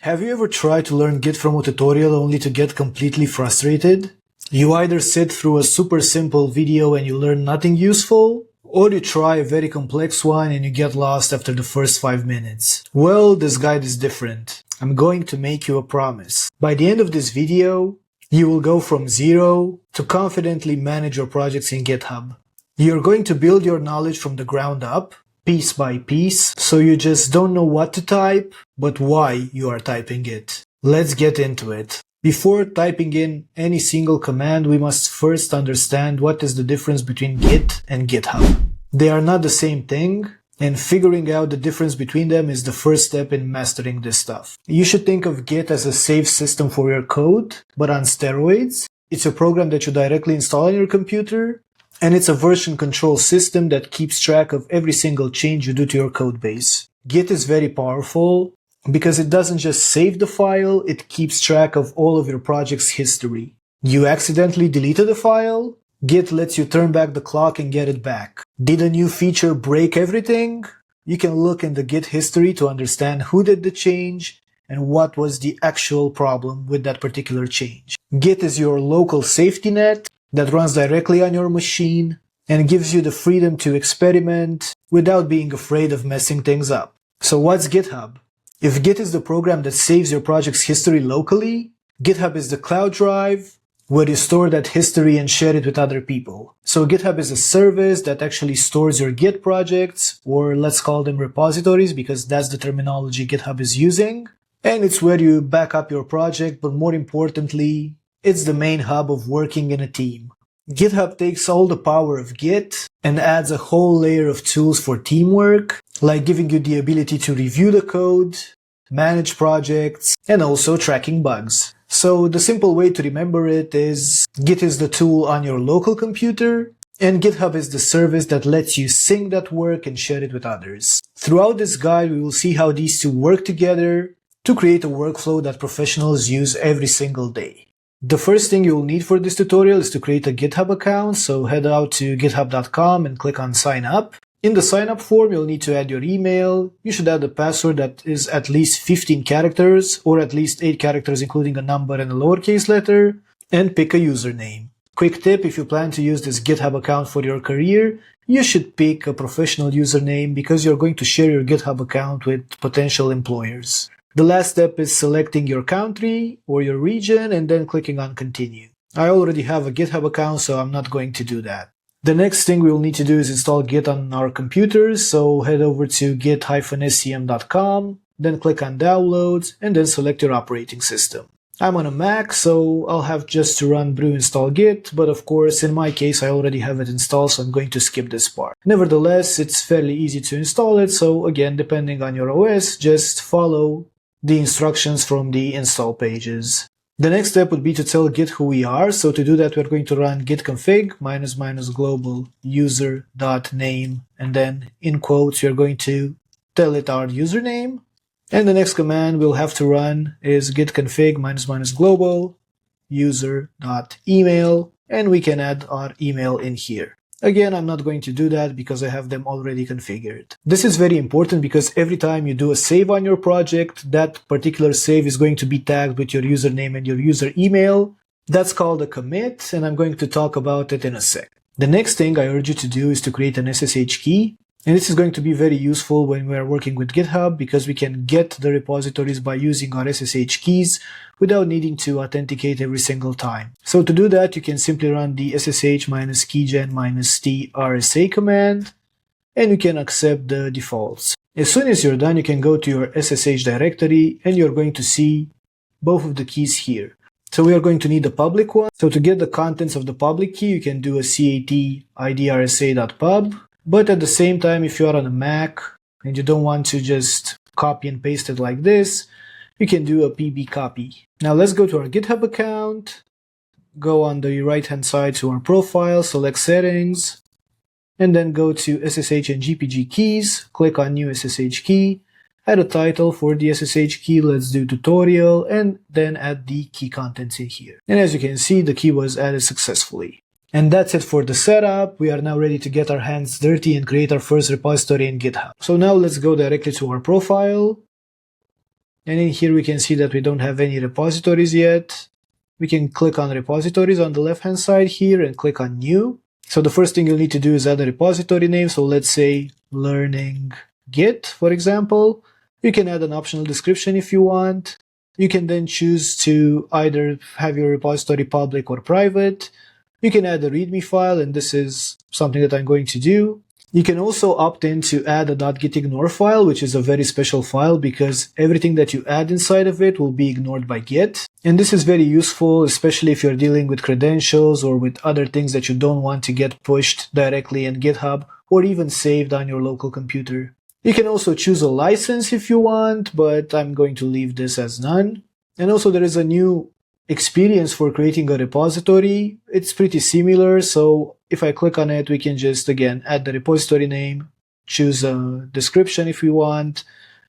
Have you ever tried to learn Git from a tutorial only to get completely frustrated? You either sit through a super simple video and you learn nothing useful, or you try a very complex one and you get lost after the first 5 minutes. Well, this guide is different. I'm going to make you a promise. By the end of this video, you will go from zero to confidently manage your projects in GitHub. You're going to build your knowledge from the ground up, piece by piece, so you just don't know what to type, but why you are typing it. Let's get into it. Before typing in any single command, we must first understand what is the difference between Git and GitHub. They are not the same thing, and figuring out the difference between them is the first step in mastering this stuff. You should think of Git as a safe system for your code, but on steroids. It's a program that you directly install on your computer, and it's a version control system that keeps track of every single change you do to your code base. Git is very powerful because it doesn't just save the file, it keeps track of all of your project's history. You accidentally deleted a file? Git lets you turn back the clock and get it back. Did a new feature break everything? You can look in the Git history to understand who did the change and what was the actual problem with that particular change. Git is your local safety net that runs directly on your machine and gives you the freedom to experiment without being afraid of messing things up. So what's GitHub? If Git is the program that saves your project's history locally, GitHub is the cloud drive where you store that history and share it with other people. So GitHub is a service that actually stores your Git projects, or let's call them repositories because that's the terminology GitHub is using. And it's where you back up your project, but more importantly, it's the main hub of working in a team. GitHub takes all the power of Git and adds a whole layer of tools for teamwork, like giving you the ability to review the code, manage projects, and also tracking bugs. So the simple way to remember it is Git is the tool on your local computer, and GitHub is the service that lets you sync that work and share it with others. Throughout this guide, we will see how these two work together to create a workflow that professionals use every single day. The first thing you'll need for this tutorial is to create a GitHub account, so head out to github.com and click on sign up. In the sign up form, you'll need to add your email. You should add a password that is at least 15 characters, or at least 8 characters including a number and a lowercase letter, and pick a username. Quick tip, if you plan to use this GitHub account for your career, you should pick a professional username because you're going to share your GitHub account with potential employers. The last step is selecting your country or your region and then clicking on continue. I already have a GitHub account, so I'm not going to do that. The next thing we'll need to do is install Git on our computers, so head over to git-scm.com, then click on downloads, and then select your operating system. I'm on a Mac, so I'll have just to run brew install git, but of course in my case I already have it installed, so I'm going to skip this part. Nevertheless, it's fairly easy to install it, so again, depending on your OS, just follow the instructions from the install pages. The next step would be to tell Git who we are, so to do that we're going to run git config --global user.name, and then in quotes we're going to tell it our username, and the next command we'll have to run is git config --global user.email, and we can add our email in here. Again, I'm not going to do that because I have them already configured. This is very important because every time you do a save on your project, that particular save is going to be tagged with your username and your user email. That's called a commit, and I'm going to talk about it in a sec. The next thing I urge you to do is to create an SSH key. And this is going to be very useful when we are working with GitHub because we can get the repositories by using our SSH keys without needing to authenticate every single time. So to do that, you can simply run the ssh-keygen-t rsa command, and you can accept the defaults. As soon as you're done, you can go to your SSH directory and you're going to see both of the keys here. So we are going to need the public one. So to get the contents of the public key, you can do a cat idrsa.pub. But at the same time, if you are on a Mac and you don't want to just copy and paste it like this, you can do a pb copy. Now let's go to our GitHub account, go on the right hand side to our profile, select settings, and then go to SSH and GPG keys, click on new SSH key, add a title for the SSH key, let's do tutorial, and then add the key contents in here. And as you can see, the key was added successfully. And that's it for the setup. We are now ready to get our hands dirty and create our first repository in GitHub. So now let's go directly to our profile. And in here we can see that we don't have any repositories yet. We can click on repositories on the left hand side here and click on new. So the first thing you'll need to do is add a repository name. So let's say learning Git, for example. You can add an optional description if you want. You can then choose to either have your repository public or private. You can add a README file, and this is something that I'm going to do. You can also opt in to add a .gitignore file, which is a very special file because everything that you add inside of it will be ignored by Git. And this is very useful, especially if you're dealing with credentials or with other things that you don't want to get pushed directly in GitHub or even saved on your local computer. You can also choose a license if you want, but I'm going to leave this as none. And also there is a new experience for creating a repository. It's pretty similar, so if I click on it, we can just again add the repository name, choose a description if we want,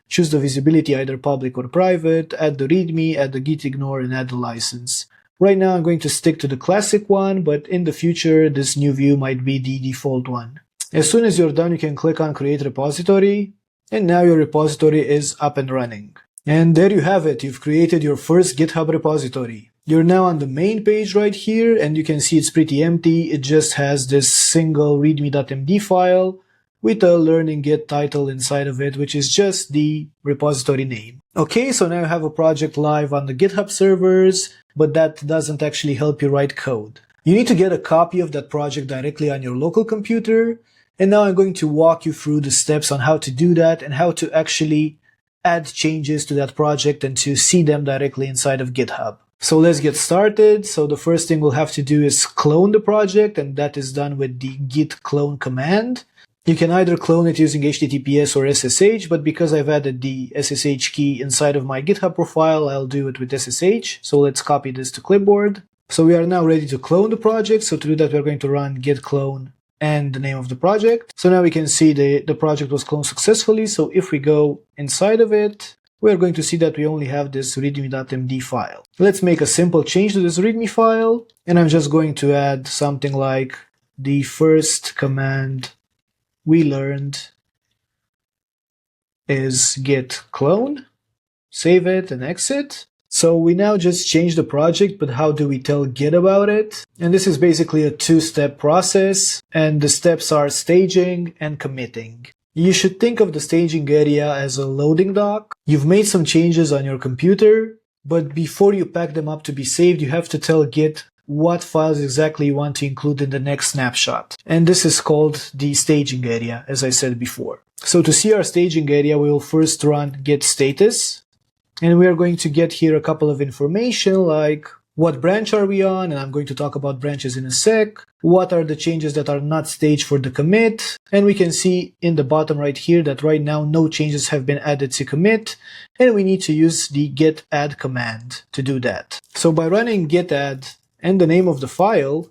choose the visibility either public or private, add the README, add the gitignore, and add the license. Right now I'm going to stick to the classic one, but in the future this new view might be the default one. As soon as you're done, you can click on create repository, and now your repository is up and running. And there you have it, you've created your first GitHub repository. You're now on the main page right here, and you can see it's pretty empty. It just has this single readme.md file with a learning Git title inside of it, which is just the repository name. Okay, so now you have a project live on the GitHub servers, but that doesn't actually help you write code. You need to get a copy of that project directly on your local computer, and now I'm going to walk you through the steps on how to do that and how to actually add changes to that project and to see them directly inside of GitHub. So let's get started. So the first thing we'll have to do is clone the project, and that is done with the git clone command. You can either clone it using HTTPS or SSH, but because I've added the SSH key inside of my GitHub profile, I'll do it with SSH. So let's copy this to clipboard. So we are now ready to clone the project. So to do that, we're going to run git clone and the name of the project. So now we can see the project was cloned successfully. So if we go inside of it, we're going to see that we only have this readme.md file. Let's make a simple change to this readme file, and I'm just going to add something like the first command we learned is git clone, save it and exit. So we now just changed the project, but how do we tell Git about it? And this is basically a two-step process, and the steps are staging and committing. You should think of the staging area as a loading dock. You've made some changes on your computer, but before you pack them up to be saved, you have to tell Git what files exactly you want to include in the next snapshot. And this is called the staging area, as I said before. So to see our staging area, we will first run git status. And we are going to get here a couple of information like what branch are we on, and I'm going to talk about branches in a sec. What are the changes that are not staged for the commit? And we can see in the bottom right here that right now no changes have been added to commit, and we need to use the git add command to do that. So by running git add and the name of the file,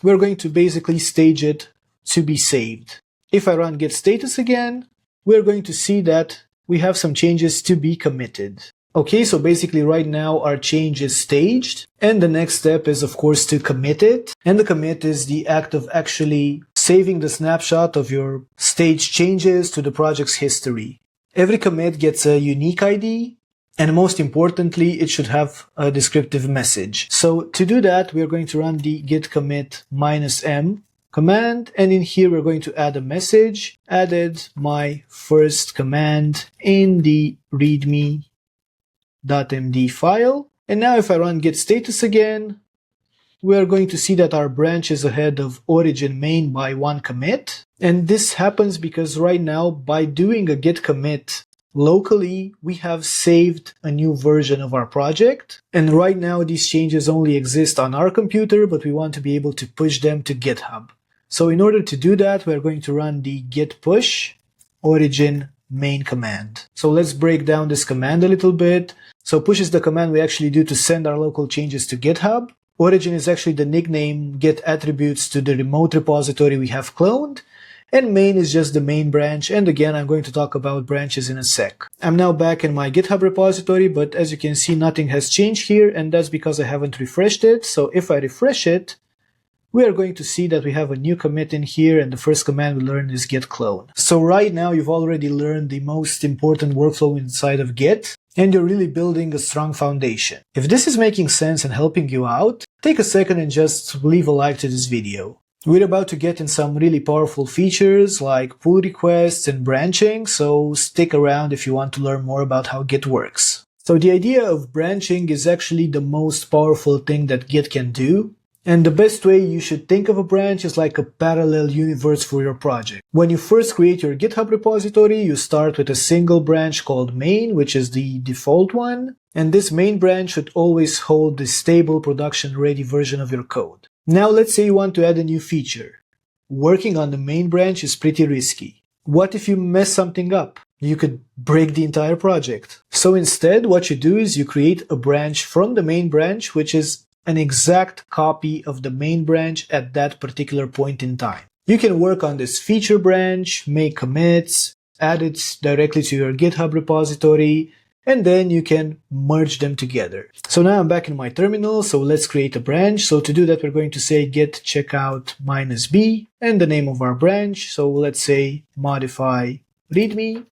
we're going to basically stage it to be saved. If I run git status again, we're going to see that we have some changes to be committed. Okay, so basically right now our change is staged, and the next step is of course to commit it. And the commit is the act of actually saving the snapshot of your staged changes to the project's history. Every commit gets a unique ID, and most importantly, it should have a descriptive message. So to do that, we're going to run the git commit -m command, and in here we're going to add a message, added my first command in the readme.md file. And now if I run git status again, we are going to see that our branch is ahead of origin main by one commit. And this happens because right now, by doing a git commit locally, we have saved a new version of our project. And right now these changes only exist on our computer, but we want to be able to push them to GitHub. So in order to do that, we're going to run the git push origin main command. So let's break down this command a little bit. So push is the command we actually do to send our local changes to GitHub. Origin is actually the nickname Git attributes to the remote repository we have cloned. And main is just the main branch. And again, I'm going to talk about branches in a sec. I'm now back in my GitHub repository, but as you can see, nothing has changed here. And that's because I haven't refreshed it. So if I refresh it, we are going to see that we have a new commit in here, and the first command we learn is git clone. So right now you've already learned the most important workflow inside of Git, and you're really building a strong foundation. If this is making sense and helping you out, take a second and just leave a like to this video. We're about to get in some really powerful features like pull requests and branching, so stick around if you want to learn more about how Git works. So the idea of branching is actually the most powerful thing that Git can do. And the best way you should think of a branch is like a parallel universe for your project. When you first create your GitHub repository, you start with a single branch called main, which is the default one. And this main branch should always hold the stable production-ready version of your code. Now let's say you want to add a new feature. Working on the main branch is pretty risky. What if you mess something up? You could break the entire project. So instead, what you do is you create a branch from the main branch, which is an exact copy of the main branch at that particular point in time. You can work on this feature branch, make commits, add it directly to your GitHub repository, and then you can merge them together. So now I'm back in my terminal, so let's create a branch. So to do that, we're going to say git checkout -b and the name of our branch. So let's say modify readme.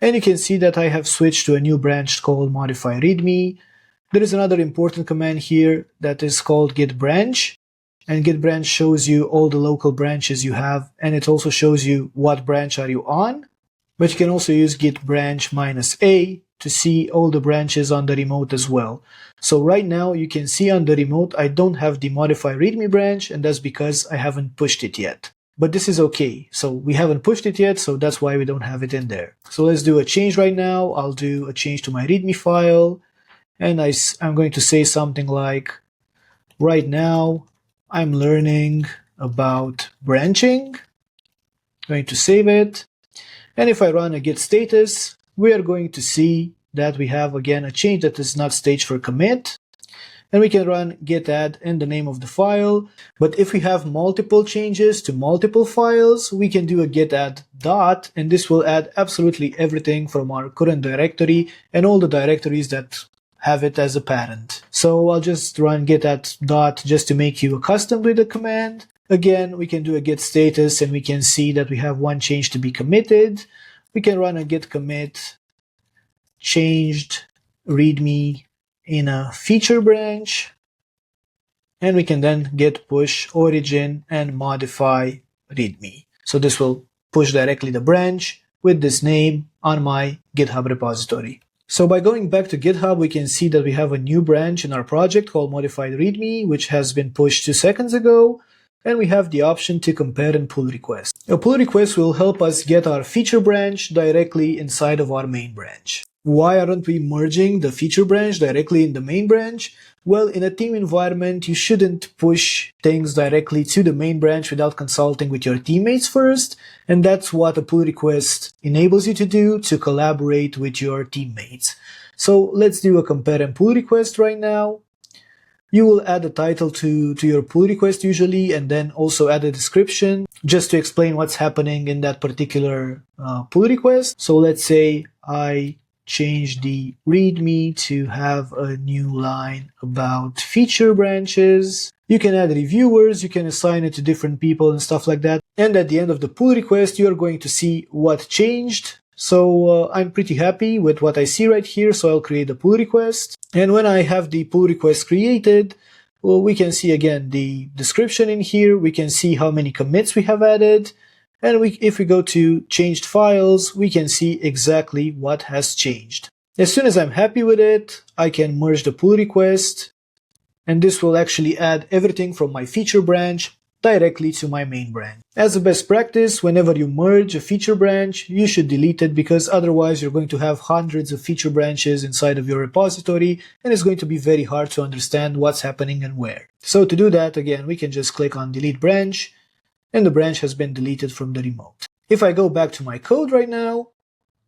And you can see that I have switched to a new branch called modify readme. There is another important command here that is called git branch, and git branch shows you all the local branches you have, and it also shows you what branch are you on. But you can also use git branch -a to see all the branches on the remote as well. So right now you can see on the remote I don't have the modify readme branch, and that's because I haven't pushed it yet. But this is okay. So we haven't pushed it yet, so that's why we don't have it in there. So let's do a change right now. I'll do a change to my readme file. And I'm going to say something like, right now I'm learning about branching. I'm going to save it. And if I run a git status, we are going to see that we have again a change that is not staged for commit. And we can run git add and the name of the file. But if we have multiple changes to multiple files, we can do a git add dot, and this will add absolutely everything from our current directory and all the directories that have it as a parent. So I'll just run git add dot just to make you accustomed with the command. Again, we can do a git status and we can see that we have one change to be committed. We can run a git commit changed readme in a feature branch, and we can then git push origin and modify readme. So this will push directly the branch with this name on my GitHub repository. So by going back to GitHub, we can see that we have a new branch in our project called modified readme, which has been pushed 2 seconds ago, and we have the option to compare and pull requests. A pull request will help us get our feature branch directly inside of our main branch. Why aren't we merging the feature branch directly in the main branch? Well, in a team environment, you shouldn't push things directly to the main branch without consulting with your teammates first, and that's what a pull request enables you to do, to collaborate with your teammates. So let's do a compare and pull request right now. You will add a title to your pull request usually, and then also add a description just to explain what's happening in that particular pull request. So let's say I change the readme to have a new line about feature branches. You can add reviewers, you can assign it to different people and stuff like that. And at the end of the pull request, you're going to see what changed. So I'm pretty happy with what I see right here, so I'll create a pull request. And when I have the pull request created, well, we can see again the description in here. We can see how many commits we have added. And if we go to changed files, we can see exactly what has changed. As soon as I'm happy with it, I can merge the pull request, and this will actually add everything from my feature branch directly to my main branch. As a best practice, whenever you merge a feature branch, you should delete it, because otherwise you're going to have hundreds of feature branches inside of your repository, and it's going to be very hard to understand what's happening and where. So to do that, again, we can just click on delete branch, and the branch has been deleted from the remote. If I go back to my code right now,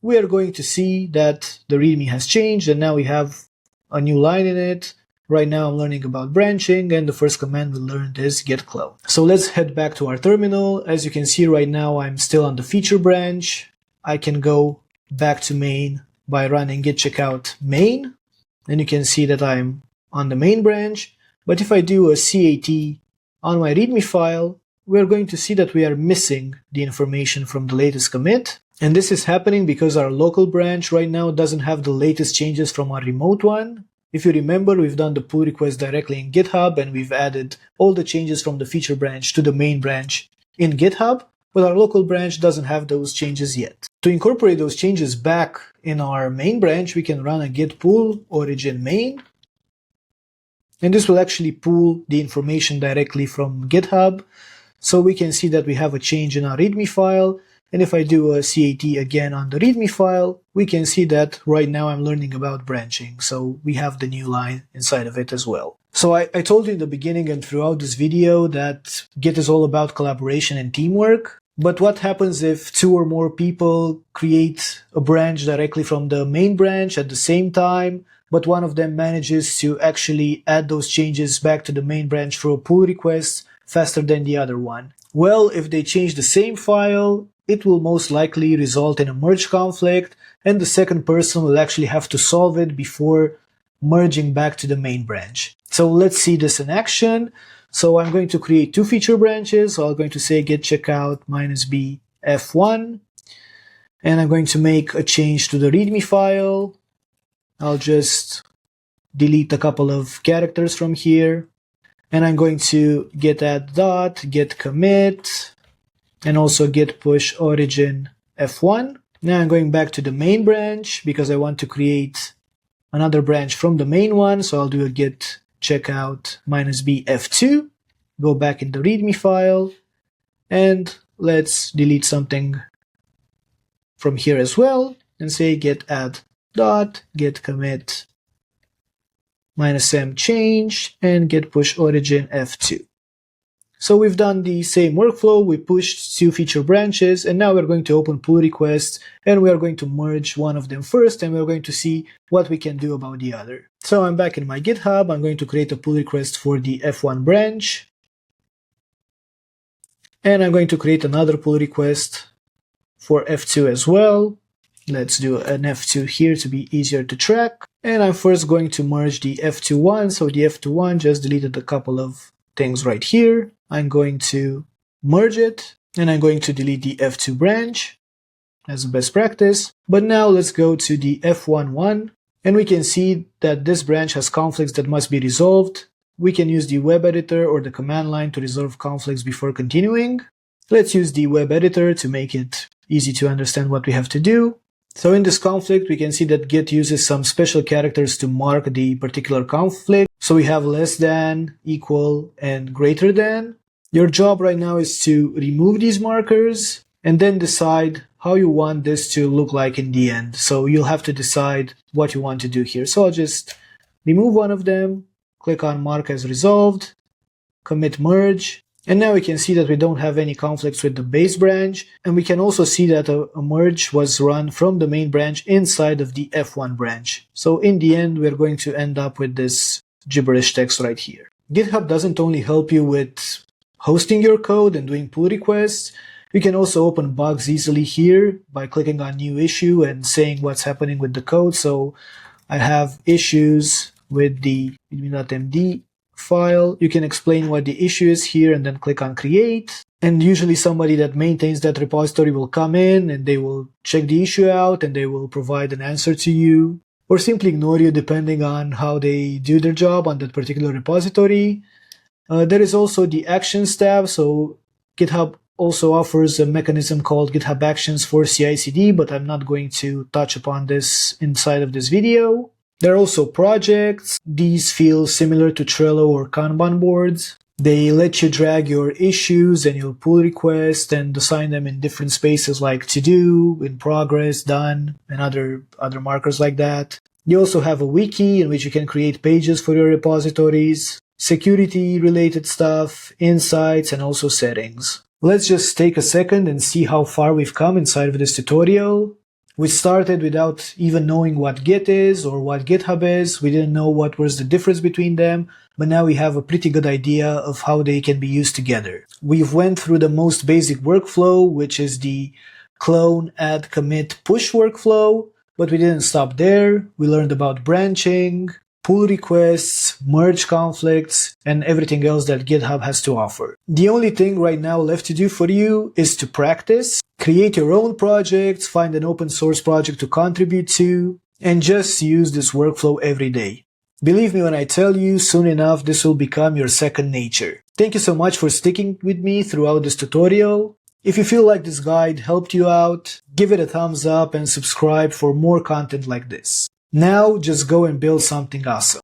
we are going to see that the readme has changed, and now we have a new line in it. Right now I'm learning about branching, and the first command we learned is git clone. So let's head back to our terminal. As you can see right now, I'm still on the feature branch. I can go back to main by running git checkout main, and you can see that I'm on the main branch. But if I do a cat on my README file, we're going to see that we are missing the information from the latest commit. And this is happening because our local branch right now doesn't have the latest changes from our remote one. If you remember, we've done the pull request directly in GitHub and we've added all the changes from the feature branch to the main branch in GitHub, but our local branch doesn't have those changes yet. To incorporate those changes back in our main branch, we can run a git pull origin main. And this will actually pull the information directly from GitHub. So we can see that we have a change in our README file. And if I do a cat again on the README file, we can see that right now I'm learning about branching. So we have the new line inside of it as well. So I told you in the beginning and throughout this video that Git is all about collaboration and teamwork. But what happens if two or more people create a branch directly from the main branch at the same time, but one of them manages to actually add those changes back to the main branch through a pull request faster than the other one? Well, if they change the same file, it will most likely result in a merge conflict, and the second person will actually have to solve it before merging back to the main branch. So let's see this in action. So I'm going to create two feature branches. So I'm going to say git checkout -b f1, and I'm going to make a change to the README file. I'll just delete a couple of characters from here, and I'm going to git add dot, git commit, and also git push origin f1. Now I'm going back to the main branch because I want to create another branch from the main one. So I'll do a git checkout -b f2, go back in the README file, and let's delete something from here as well, and say git add dot, git commit -m change, and git push origin f2. So we've done the same workflow. We pushed two feature branches, and now we're going to open pull requests, and we are going to merge one of them first, and we're going to see what we can do about the other. So I'm back in my GitHub. I'm going to create a pull request for the F1 branch, and I'm going to create another pull request for F2 as well. Let's do an F2 here to be easier to track. And I'm first going to merge the F2 one. So the F2 one just deleted a couple of things right here. I'm going to merge it, and I'm going to delete the F2 branch as a best practice. But now let's go to the F1 one, and we can see that this branch has conflicts that must be resolved. We can use the web editor or the command line to resolve conflicts before continuing. Let's use the web editor to make it easy to understand what we have to do. So in this conflict, we can see that Git uses some special characters to mark the particular conflict. So we have less than, equal, and greater than. Your job right now is to remove these markers and then decide how you want this to look like in the end. So you'll have to decide what you want to do here. So I'll just remove one of them, click on mark as resolved, commit merge. And now we can see that we don't have any conflicts with the base branch. And we can also see that a merge was run from the main branch inside of the F1 branch. So in the end, we're going to end up with this gibberish text right here. GitHub doesn't only help you with hosting your code and doing pull requests. You can also open bugs easily here by clicking on new issue and saying what's happening with the code. So I have issues with the readme.md file. You can explain what the issue is here and then click on create. And usually somebody that maintains that repository will come in and they will check the issue out and they will provide an answer to you, or simply ignore you depending on how they do their job on that particular repository. There is also the Actions tab. So GitHub also offers a mechanism called GitHub Actions for CI/CD, but I'm not going to touch upon this inside of this video. There are also projects. These feel similar to Trello or Kanban boards. They let you drag your issues and your pull requests and assign them in different spaces like to do, in progress, done, and other markers like that. You also have a wiki in which you can create pages for your repositories, security related stuff, insights, and also settings. Let's just take a second and see how far we've come inside of this tutorial. We started without even knowing what Git is or what GitHub is. We didn't know what was the difference between them, but now we have a pretty good idea of how they can be used together. We've went through the most basic workflow, which is the clone, add, commit, push workflow, but we didn't stop there. We learned about branching, pull requests, merge conflicts, and everything else that GitHub has to offer. The only thing right now left to do for you is to practice, create your own projects, find an open source project to contribute to, and just use this workflow every day. Believe me when I tell you, soon enough this will become your second nature. Thank you so much for sticking with me throughout this tutorial. If you feel like this guide helped you out, give it a thumbs up and subscribe for more content like this. Now just go and build something awesome.